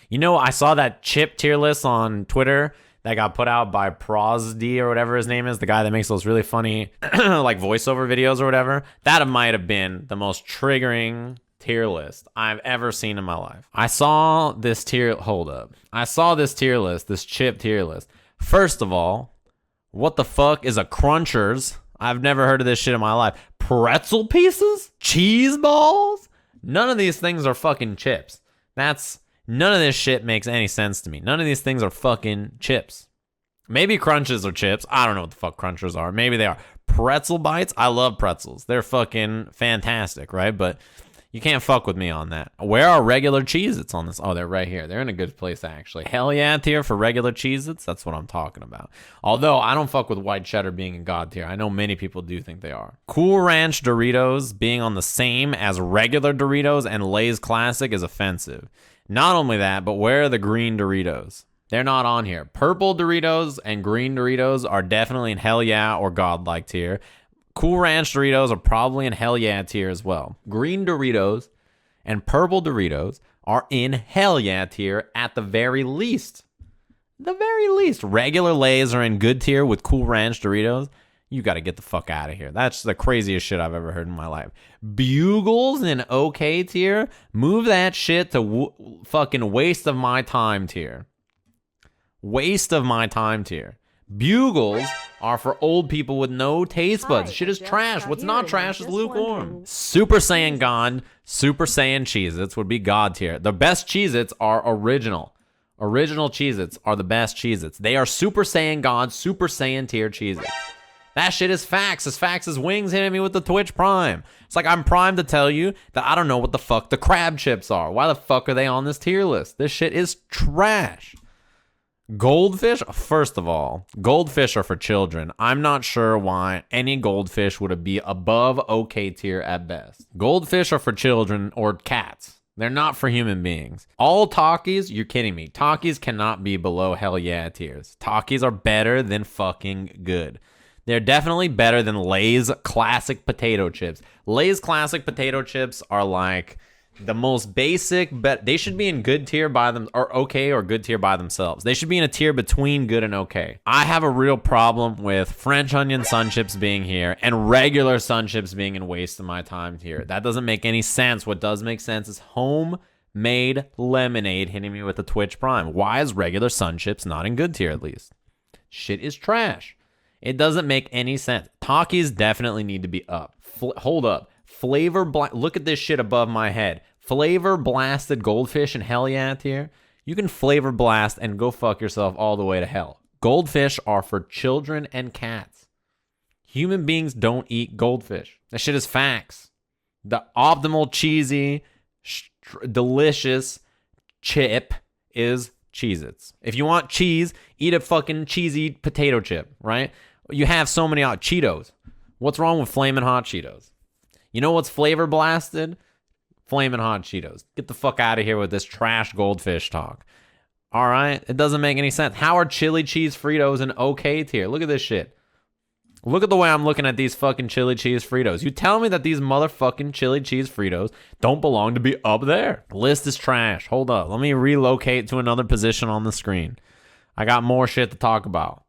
You know, I saw that chip tier list on Twitter that got put out by Prosd or whatever his name is, the guy that makes those really funny like voiceover videos or whatever. That might have been the most triggering tier list I've ever seen in my life. I saw this tier list, this chip tier list. First of all, what the fuck is a Crunchers? I've never heard of this shit in my life. Pretzel pieces? Cheese balls? None of these things are fucking chips. None of this shit makes any sense to me. None of these things are fucking chips. Maybe Crunches are chips. I don't know what the fuck Crunchers are. Maybe they are. Pretzel bites? I love pretzels. They're fucking fantastic, right? But you can't fuck with me on that. Where are regular Cheez-Its on this? Oh, they're right here. They're in a good place, actually. Hell yeah tier for regular Cheez-Its. That's what I'm talking about. Although, I don't fuck with white cheddar being in God tier. I know many people do think they are. Cool Ranch Doritos being on the same as regular Doritos and Lay's Classic is offensive. Not only that, but where are the green Doritos? They're not on here. Purple Doritos and green Doritos are definitely in hell yeah or godlike tier. Cool Ranch Doritos are probably in hell yeah tier as well. Green Doritos and purple Doritos are in hell yeah tier at the very least. The very least. Regular Lay's are in good tier with Cool Ranch Doritos. You got to get the fuck out of here. That's the craziest shit I've ever heard in my life. Bugles in okay tier. Move that shit to fucking waste of my time tier. Waste of my time tier. Bugles are for old people with no taste buds. Shit is trash. What's not trash is lukewarm. Super Saiyan God, Super Saiyan Cheez-Its would be God tier. The best Cheez-Its are original. Original Cheez-Its are the best Cheez-Its. They are Super Saiyan God, Super Saiyan tier Cheez-Its. That shit is facts. As facts as Wings hitting me with the Twitch Prime. It's like I'm primed to tell you that I don't know what the fuck the crab chips are. Why the fuck are they on this tier list? This shit is trash. Goldfish? First of all, goldfish are for children. I'm not sure why any goldfish would be above okay tier at best. Goldfish are for children or cats. They're not for human beings. All Takis? You're kidding me. Takis cannot be below hell yeah tiers. Takis are better than fucking good. They're definitely better than Lay's classic potato chips. Lay's classic potato chips are like the most basic, but they should be in good tier by them, or okay or good tier by themselves. They should be in a tier between good and okay. I have a real problem with French onion sun chips being here and regular sun chips being in waste of my time tier. That doesn't make any sense. What does make sense is homemade lemonade hitting me with the Twitch Prime. Why is regular sun chips not in good tier at least? Shit is trash. It doesn't make any sense. Takis definitely need to be up. Hold up. Look at this shit above my head. Flavor blasted goldfish in hell yeah tier. You can flavor blast and go fuck yourself all the way to hell. Goldfish are for children and cats. Human beings don't eat goldfish. That shit is facts. The optimal cheesy, delicious chip is Cheez-Its. If you want cheese, eat a fucking cheesy potato chip, right? You have so many Cheetos. What's wrong with Flamin' Hot Cheetos? You know what's flavor blasted? Flamin' Hot Cheetos. Get the fuck out of here with this trash goldfish talk. All right? It doesn't make any sense. How are chili cheese Fritos in okay tier? Look at this shit. Look at the way I'm looking at these fucking chili cheese Fritos. You tell me that these motherfucking chili cheese Fritos don't belong to be up there. List is trash. Hold up. Let me relocate to another position on the screen. I got more shit to talk about.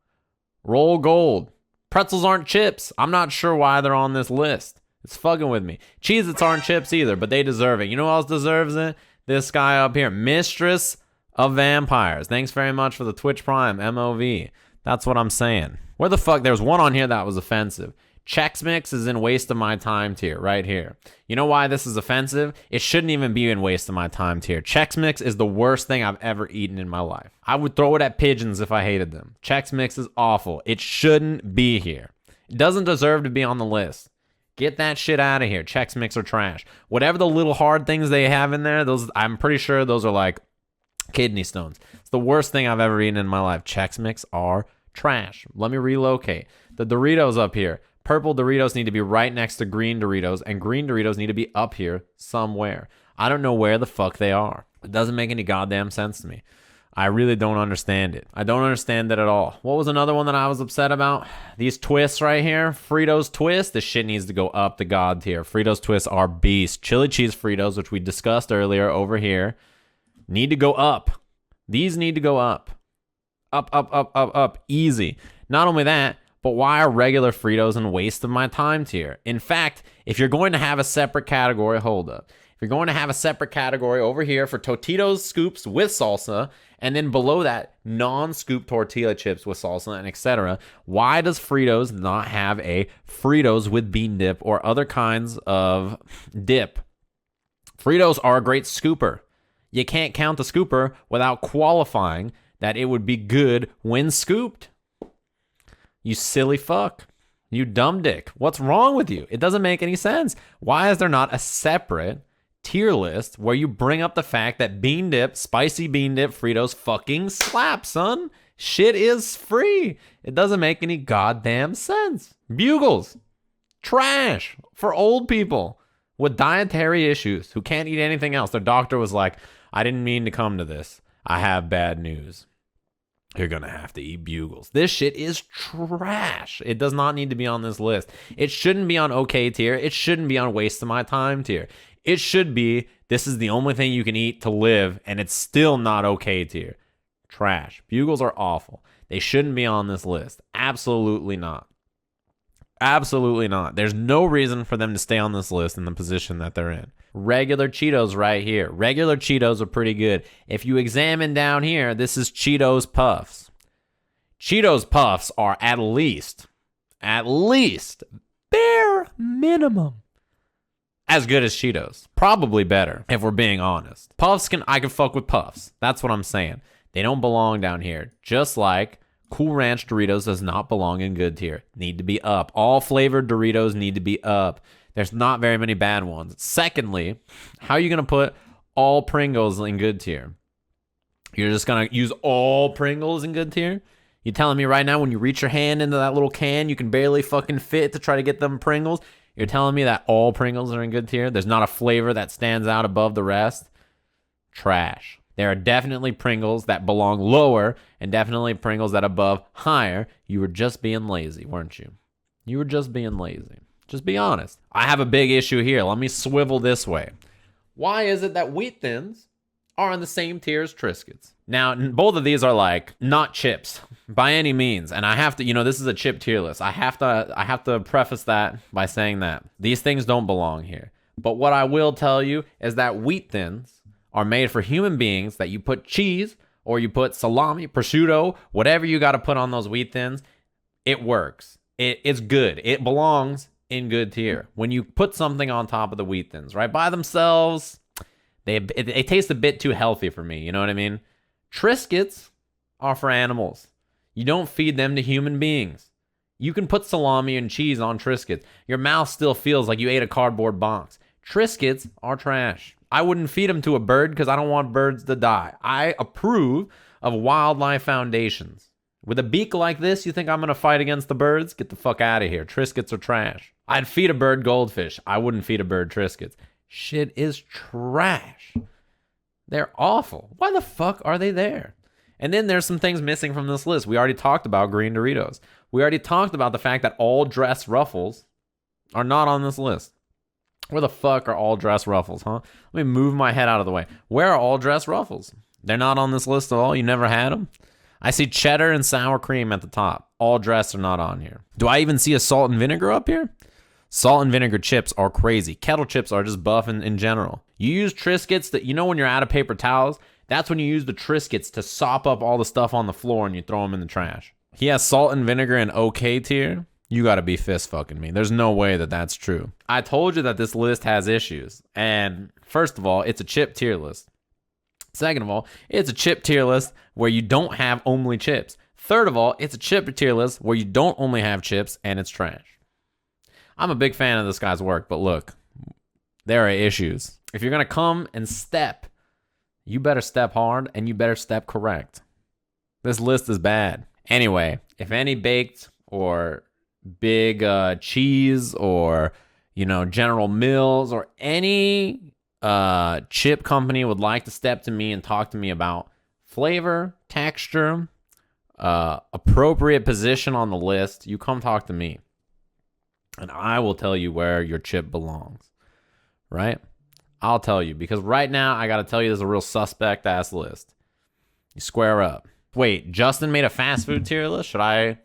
Roll Gold. Pretzels aren't chips. I'm not sure why they're on this list. It's fucking with me. Cheez-Its aren't chips either, but they deserve it. You know who else deserves it? This guy up here. Mistress of Vampires. Thanks very much for the Twitch Prime, MOV. That's what I'm saying. Where the fuck? There's one on here that was offensive. Chex Mix is in waste of my time tier right here. You know why this is offensive? It shouldn't even be in waste of my time tier. Chex Mix is the worst thing I've ever eaten in my life. I would throw it at pigeons if I hated them. Chex Mix is awful. It shouldn't be here. It doesn't deserve to be on the list. Get that shit out of here. Chex Mix are trash. Whatever the little hard things they have in there, those I'm pretty sure those are like kidney stones. It's the worst thing I've ever eaten in my life. Chex Mix are trash. Let me relocate. The Doritos up here. Purple Doritos need to be right next to green Doritos, and green Doritos need to be up here somewhere. I don't know where the fuck they are. It doesn't make any goddamn sense to me. I really don't understand it. I don't understand it at all. What was another one that I was upset about? These twists right here. Fritos Twist. This shit needs to go up the god tier. Fritos Twists are beast. Chili cheese Fritos, which we discussed earlier over here, need to go up. These need to go up. Up, up, up, up, up. Easy. Not only that, but why are regular Fritos a waste of my time tier? In fact, if you're going to have a separate category, hold up. If you're going to have a separate category over here for Totitos scoops with salsa, and then below that, non-scoop tortilla chips with salsa and etc., why does Fritos not have a Fritos with bean dip or other kinds of dip? Fritos are a great scooper. You can't count the scooper without qualifying that it would be good when scooped. You silly fuck. You dumb dick. What's wrong with you? It doesn't make any sense. Why is there not a separate tier list where you bring up the fact that bean dip, spicy bean dip Fritos fucking slap, son? Shit is free. It doesn't make any goddamn sense. Bugles. Trash for old people with dietary issues who can't eat anything else. Their doctor was like, I didn't mean to come to this. I have bad news. You're going to have to eat Bugles. This shit is trash. It does not need to be on this list. It shouldn't be on okay tier. It shouldn't be on waste of my time tier. It should be, this is the only thing you can eat to live, and it's still not okay tier. Trash. Bugles are awful. They shouldn't be on this list. Absolutely not. Absolutely not. There's no reason for them to stay on this list in the position that they're in. Regular Cheetos right here. Regular Cheetos are pretty good. If you examine down here, this is Cheetos Puffs. Cheetos Puffs are at least, bare minimum, as good as Cheetos. Probably better, if we're being honest. I can fuck with Puffs. That's what I'm saying. They don't belong down here. Just like Cool Ranch Doritos does not belong in good tier. Need to be up. All flavored Doritos need to be up. There's not very many bad ones. Secondly, how are you going to put all Pringles in good tier? You're just going to use all Pringles in good tier? You telling me right now when you reach your hand into that little can, you can barely fucking fit to try to get them Pringles? You're telling me that all Pringles are in good tier? There's not a flavor that stands out above the rest? Trash. There are definitely Pringles that belong lower and definitely Pringles that above higher. You were just being lazy, weren't you? You were just being lazy. Just be honest. I have a big issue here. Let me swivel this way. Why is it that Wheat Thins are on the same tier as Triscuits? Now, both of these are like not chips by any means. And I have to, this is a chip tier list. I have to preface that by saying that these things don't belong here. But what I will tell you is that Wheat Thins are made for human beings, that you put cheese or you put salami, prosciutto, whatever you got to put on those Wheat Thins, it works. It's good. It belongs in good tier. When you put something on top of the Wheat Thins, right, by themselves, they taste a bit too healthy for me. You know what I mean? Triscuits are for animals. You don't feed them to human beings. You can put salami and cheese on Triscuits. Your mouth still feels like you ate a cardboard box. Triscuits are trash. I wouldn't feed them to a bird because I don't want birds to die. I approve of wildlife foundations. With a beak like this, you think I'm going to fight against the birds? Get the fuck out of here. Triscuits are trash. I'd feed a bird goldfish. I wouldn't feed a bird Triscuits. Shit is trash. They're awful. Why the fuck are they there? And then there's some things missing from this list. We already talked about green Doritos. We already talked about the fact that all dress Ruffles are not on this list. Where the fuck are all dress Ruffles, huh? Let me move my head out of the way. Where are all dress Ruffles? They're not on this list at all? You never had them? I see cheddar and sour cream at the top. All dress are not on here. Do I even see a salt and vinegar up here? Salt and vinegar chips are crazy. Kettle chips are just buff in general. You use Triscuits that, when you're out of paper towels, that's when you use the Triscuits to sop up all the stuff on the floor and you throw them in the trash. He has salt and vinegar in okay tier. You gotta be fist fucking me. There's no way that that's true. I told you that this list has issues. And first of all, it's a chip tier list. Second of all, it's a chip tier list where you don't have only chips. Third of all, it's a chip tier list where you don't only have chips and it's trash. I'm a big fan of this guy's work, but look, there are issues. If you're gonna come and step, you better step hard and you better step correct. This list is bad. Anyway, if any baked or big cheese or General Mills or any chip company would like to step to me and talk to me about flavor, texture, appropriate position on the list, you come talk to me and I will tell you where your chip belongs, right? I'll tell you, because right now I gotta tell you, this is a real suspect ass list. You square up. Wait, Justin made a fast food tier list? Should I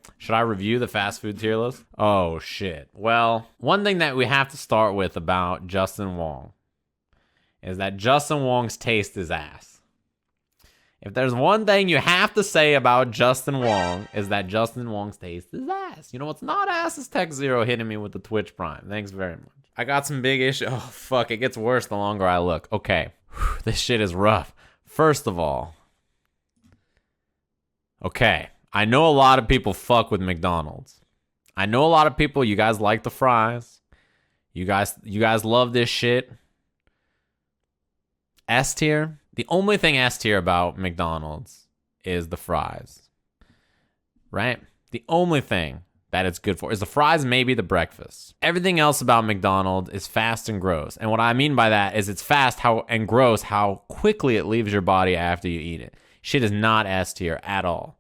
review the fast food tier list? Oh shit. Well, one thing that we have to start with about Justin Wong is that Justin Wong's taste is ass. If there's one thing you have to say about Justin Wong is that Justin Wong's taste is ass. You know what's not ass is Tech Zero hitting me with the Twitch Prime. Thanks very much. I got some big issues. Oh fuck, it gets worse the longer I look. Okay, this shit is rough. First of all, okay, I know a lot of people fuck with McDonald's. I know a lot of people, you guys like the fries. You guys love this shit. S tier. The only thing S tier about McDonald's is the fries. Right? The only thing that it's good for is the fries, maybe the breakfast. Everything else about McDonald's is fast and gross. And what I mean by that is it's fast and gross how quickly it leaves your body after you eat it. Shit is not S tier at all.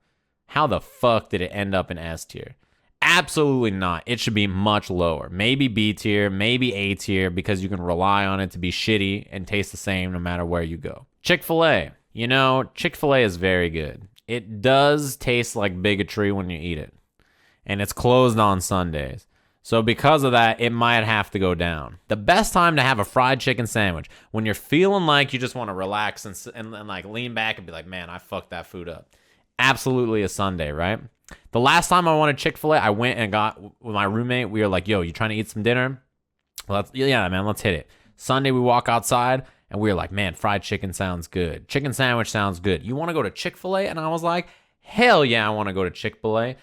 How the fuck did it end up in S tier? Absolutely not. It should be much lower. Maybe B tier, maybe A tier, because you can rely on it to be shitty and taste the same no matter where you go. Chick-fil-A. You know, Chick-fil-A is very good. It does taste like bigotry when you eat it. And it's closed on Sundays. So because of that, it might have to go down. The best time to have a fried chicken sandwich, when you're feeling like you just want to relax and like lean back and be like, man, I fucked that food up. Absolutely a Sunday, right? The last time I wanted Chick-fil-A, I went and got with my roommate. We were like, yo, you trying to eat some dinner? Yeah, man, let's hit it. Sunday, we walk outside and we were like, man, fried chicken sounds good. Chicken sandwich sounds good. You want to go to Chick-fil-A? And I was like, hell yeah, I want to go to Chick-fil-A.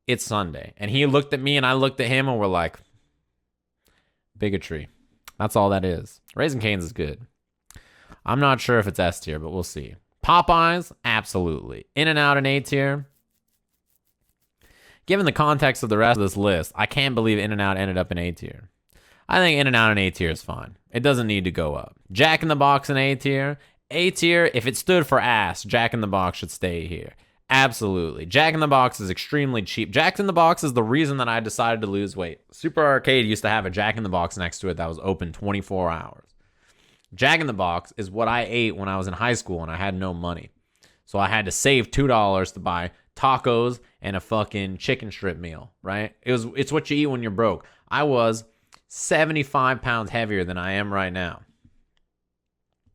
It's Sunday. And he looked at me and I looked at him and we're like, bigotry. That's all that is. Raising Cane's is good. I'm not sure if it's S tier, but we'll see. Popeyes, absolutely. In-N-Out and A tier. Given the context of the rest of this list, I can't believe In-N-Out ended up in A tier. I think In-N-Out and A tier is fine. It doesn't need to go up. Jack in the Box and A tier. A tier, if it stood for ass, Jack in the Box should stay here. Absolutely. Jack in the Box is extremely cheap. Jack in the Box is the reason that I decided to lose weight. Super Arcade used to have a Jack in the Box next to it that was open 24 hours. Jack in the Box is what I ate when I was in high school and I had no money. So I had to save $2 to buy tacos and a fucking chicken strip meal, right? It's what you eat when you're broke. I was 75 pounds heavier than I am right now.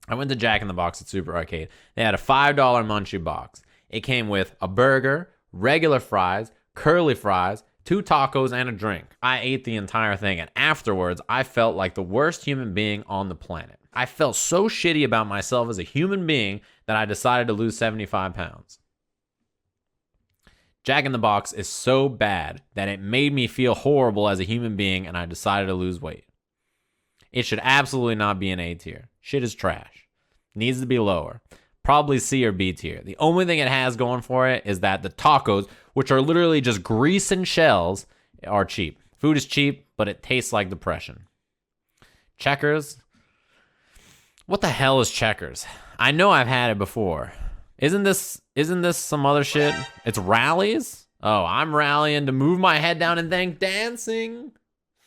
I went to Jack in the Box at Super Arcade. They had a $5 munchie box. It came with a burger, regular fries, curly fries, 2 tacos, and a drink. I ate the entire thing, and afterwards, I felt like the worst human being on the planet. I felt so shitty about myself as a human being that I decided to lose 75 pounds. Jack in the Box is so bad that it made me feel horrible as a human being, and I decided to lose weight. It should absolutely not be an A tier. Shit is trash. Needs to be lower. Probably C or B tier. The only thing it has going for it is that the tacos, which are literally just grease and shells, are cheap. Food is cheap, but it tastes like depression. Checkers. What the hell is Checkers? I know I've had it before. Isn't this some other shit? It's rallies? Oh, I'm rallying to move my head down and thank Dancing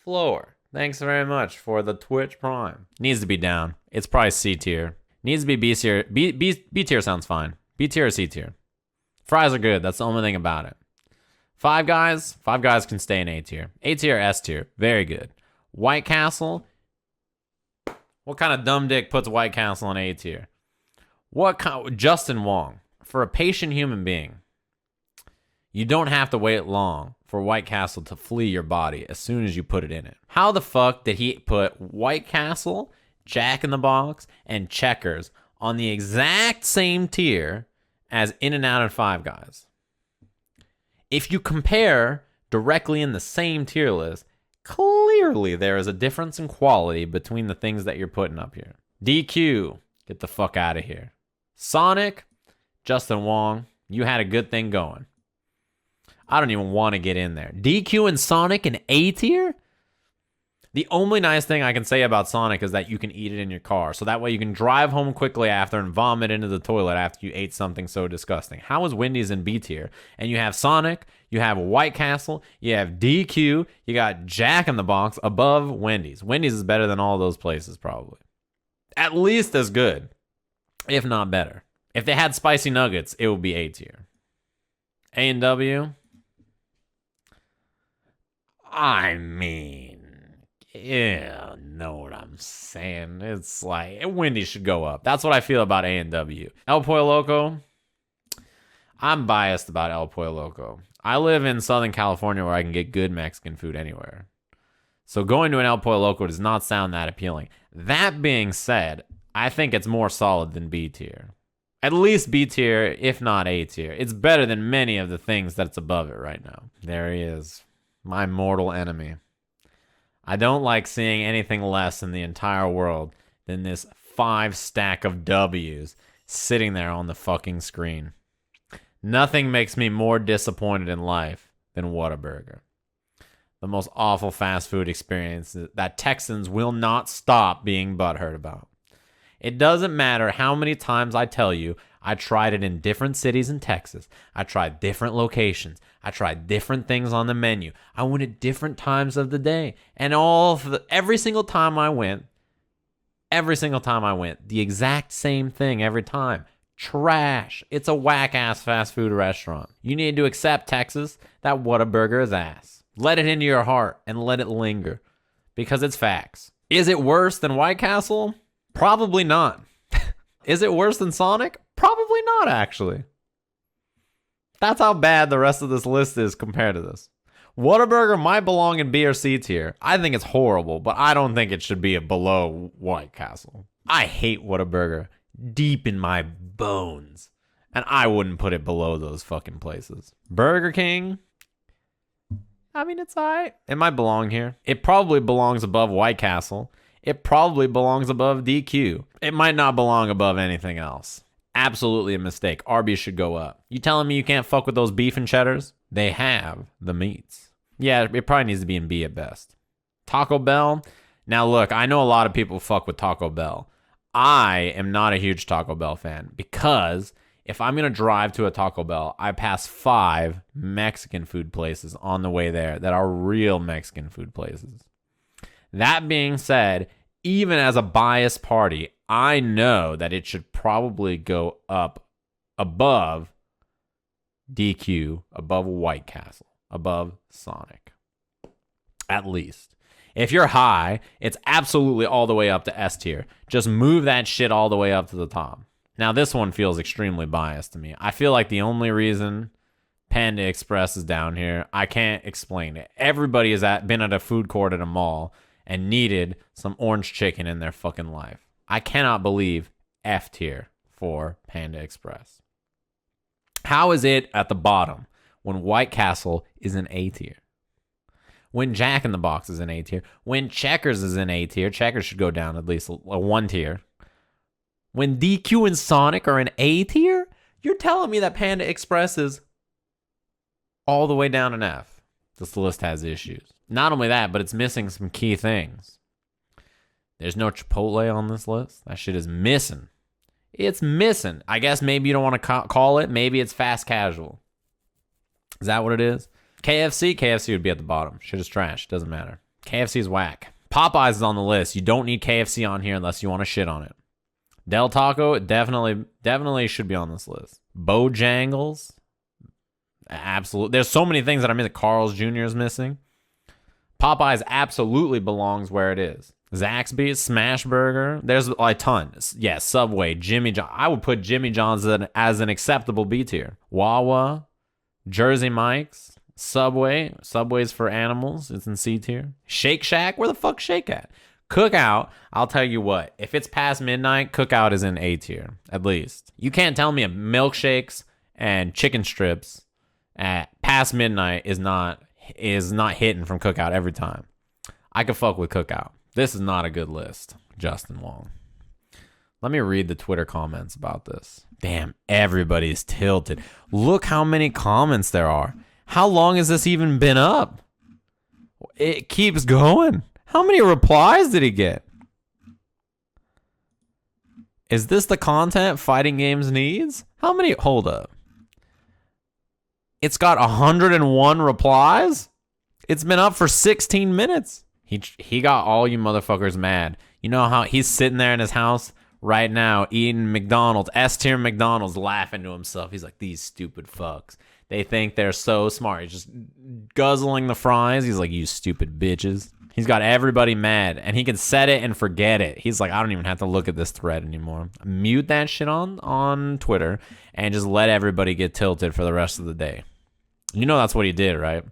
Floor. Thanks very much for the Twitch Prime. Needs to be down. It's probably C tier. Needs to be B tier. B tier sounds fine. B tier or C tier. Fries are good. That's the only thing about it. Five Guys can stay in A tier. A tier, S tier. Very good. White Castle. What kind of dumb dick puts White Castle in A tier? Justin Wong. For a patient human being, you don't have to wait long for White Castle to flee your body as soon as you put it in it. How the fuck did he put White Castle, Jack in the Box, and Checkers on the exact same tier as In-N-Out and Five Guys? If you compare directly in the same tier list, clearly there is a difference in quality between the things that you're putting up here. DQ, get the fuck out of here. Sonic, Justin Wong, you had a good thing going. I don't even want to get in there. DQ and Sonic in A tier? The only nice thing I can say about Sonic is that you can eat it in your car. So that way you can drive home quickly after and vomit into the toilet after you ate something so disgusting. How is Wendy's in B tier? And you have Sonic, you have White Castle, you have DQ, you got Jack in the Box above Wendy's. Wendy's is better than all those places probably. At least as good, if not better. If they had spicy nuggets, it would be A tier. A&W, I mean, yeah, know what I'm saying. It's like Wendy's should go up. That's what I feel about A&W. El Pollo Loco, I'm biased about El Pollo Loco. I live in Southern California where I can get good Mexican food anywhere. So going to an El Pollo Loco does not sound that appealing. That being said, I think it's more solid than B tier. At least B tier, if not A tier. It's better than many of the things that's above it right now. There he is. My mortal enemy. I don't like seeing anything less in the entire world than this 5 stack of W's sitting there on the fucking screen. Nothing makes me more disappointed in life than Whataburger. The most awful fast food experience that Texans will not stop being butthurt about. It doesn't matter how many times I tell you I tried it in different cities in Texas. I tried different locations. I tried different things on the menu. I went at different times of the day. And every single time I went, the exact same thing every time. Trash. It's a whack-ass fast food restaurant. You need to accept, Texas, that Whataburger is ass. Let it into your heart and let it linger. Because it's facts. Is it worse than White Castle? Probably not. Is it worse than Sonic? Probably not, actually. That's how bad the rest of this list is compared to this. Whataburger might belong in B or C tier. I think it's horrible, but I don't think it should be below White Castle. I hate Whataburger deep in my bones, and I wouldn't put it below those fucking places. Burger King, I mean, it's alright. It might belong here. It probably belongs above White Castle. It probably belongs above DQ. It might not belong above anything else. Absolutely a mistake. Arby's should go up. You telling me you can't fuck with those beef and cheddars? They have the meats. Yeah, it probably needs to be in B at best. Taco Bell. Now look, I know a lot of people fuck with Taco Bell. I am not a huge Taco Bell fan because if I'm going to drive to a Taco Bell, I pass 5 Mexican food places on the way there that are real Mexican food places. That being said, even as a biased party, I know that it should probably go up above DQ, above White Castle, above Sonic. At least. If you're high, it's absolutely all the way up to S tier. Just move that shit all the way up to the top. Now, this one feels extremely biased to me. I feel like the only reason Panda Express is down here, I can't explain it. Everybody has been at a food court at a mall and needed some orange chicken in their fucking life. I cannot believe F tier for Panda Express. How is it at the bottom when White Castle is in A tier? When Jack in the Box is in A tier? When Checkers is in A tier? Checkers should go down at least a 1 tier. When DQ and Sonic are in A tier? You're telling me that Panda Express is all the way down in F. This list has issues. Not only that, but it's missing some key things. There's no Chipotle on this list. That shit is missing. It's missing. I guess maybe you don't want to call it. Maybe it's fast casual. Is that what it is? KFC? KFC would be at the bottom. Shit is trash. Doesn't matter. KFC is whack. Popeyes is on the list. You don't need KFC on here unless you want to shit on it. Del Taco definitely should be on this list. Bojangles? Absolutely. There's so many things that are missing. Carl's Jr. is missing. Popeyes absolutely belongs where it is. Zaxby's, Smash Burger, there's a ton. Yeah, Subway, Jimmy John. I would put Jimmy John's as an acceptable B tier. Wawa, Jersey Mike's, Subway. Subway's for animals. It's in C tier. Shake Shack, where the fuck Shake at? Cookout, I'll tell you what. If it's past midnight, Cookout is in A tier, at least. You can't tell me a milkshakes and chicken strips at past midnight is not hitting from Cookout every time. I could fuck with Cookout. This is not a good list, Justin Wong. Let me read the Twitter comments about this. Damn, everybody's tilted. Look how many comments there are. How long has this even been up? It keeps going. How many replies did he get? Is this the content Fighting Games needs? How many? Hold up. It's got 101 replies? It's been up for 16 minutes. He got all you motherfuckers mad. You know how he's sitting there in his house right now eating McDonald's, S-tier McDonald's, laughing to himself. He's like, these stupid fucks. They think they're so smart. He's just guzzling the fries. He's like, you stupid bitches. He's got everybody mad, and he can set it and forget it. He's like, I don't even have to look at this thread anymore. Mute that shit on Twitter and just let everybody get tilted for the rest of the day. You know that's what he did, right?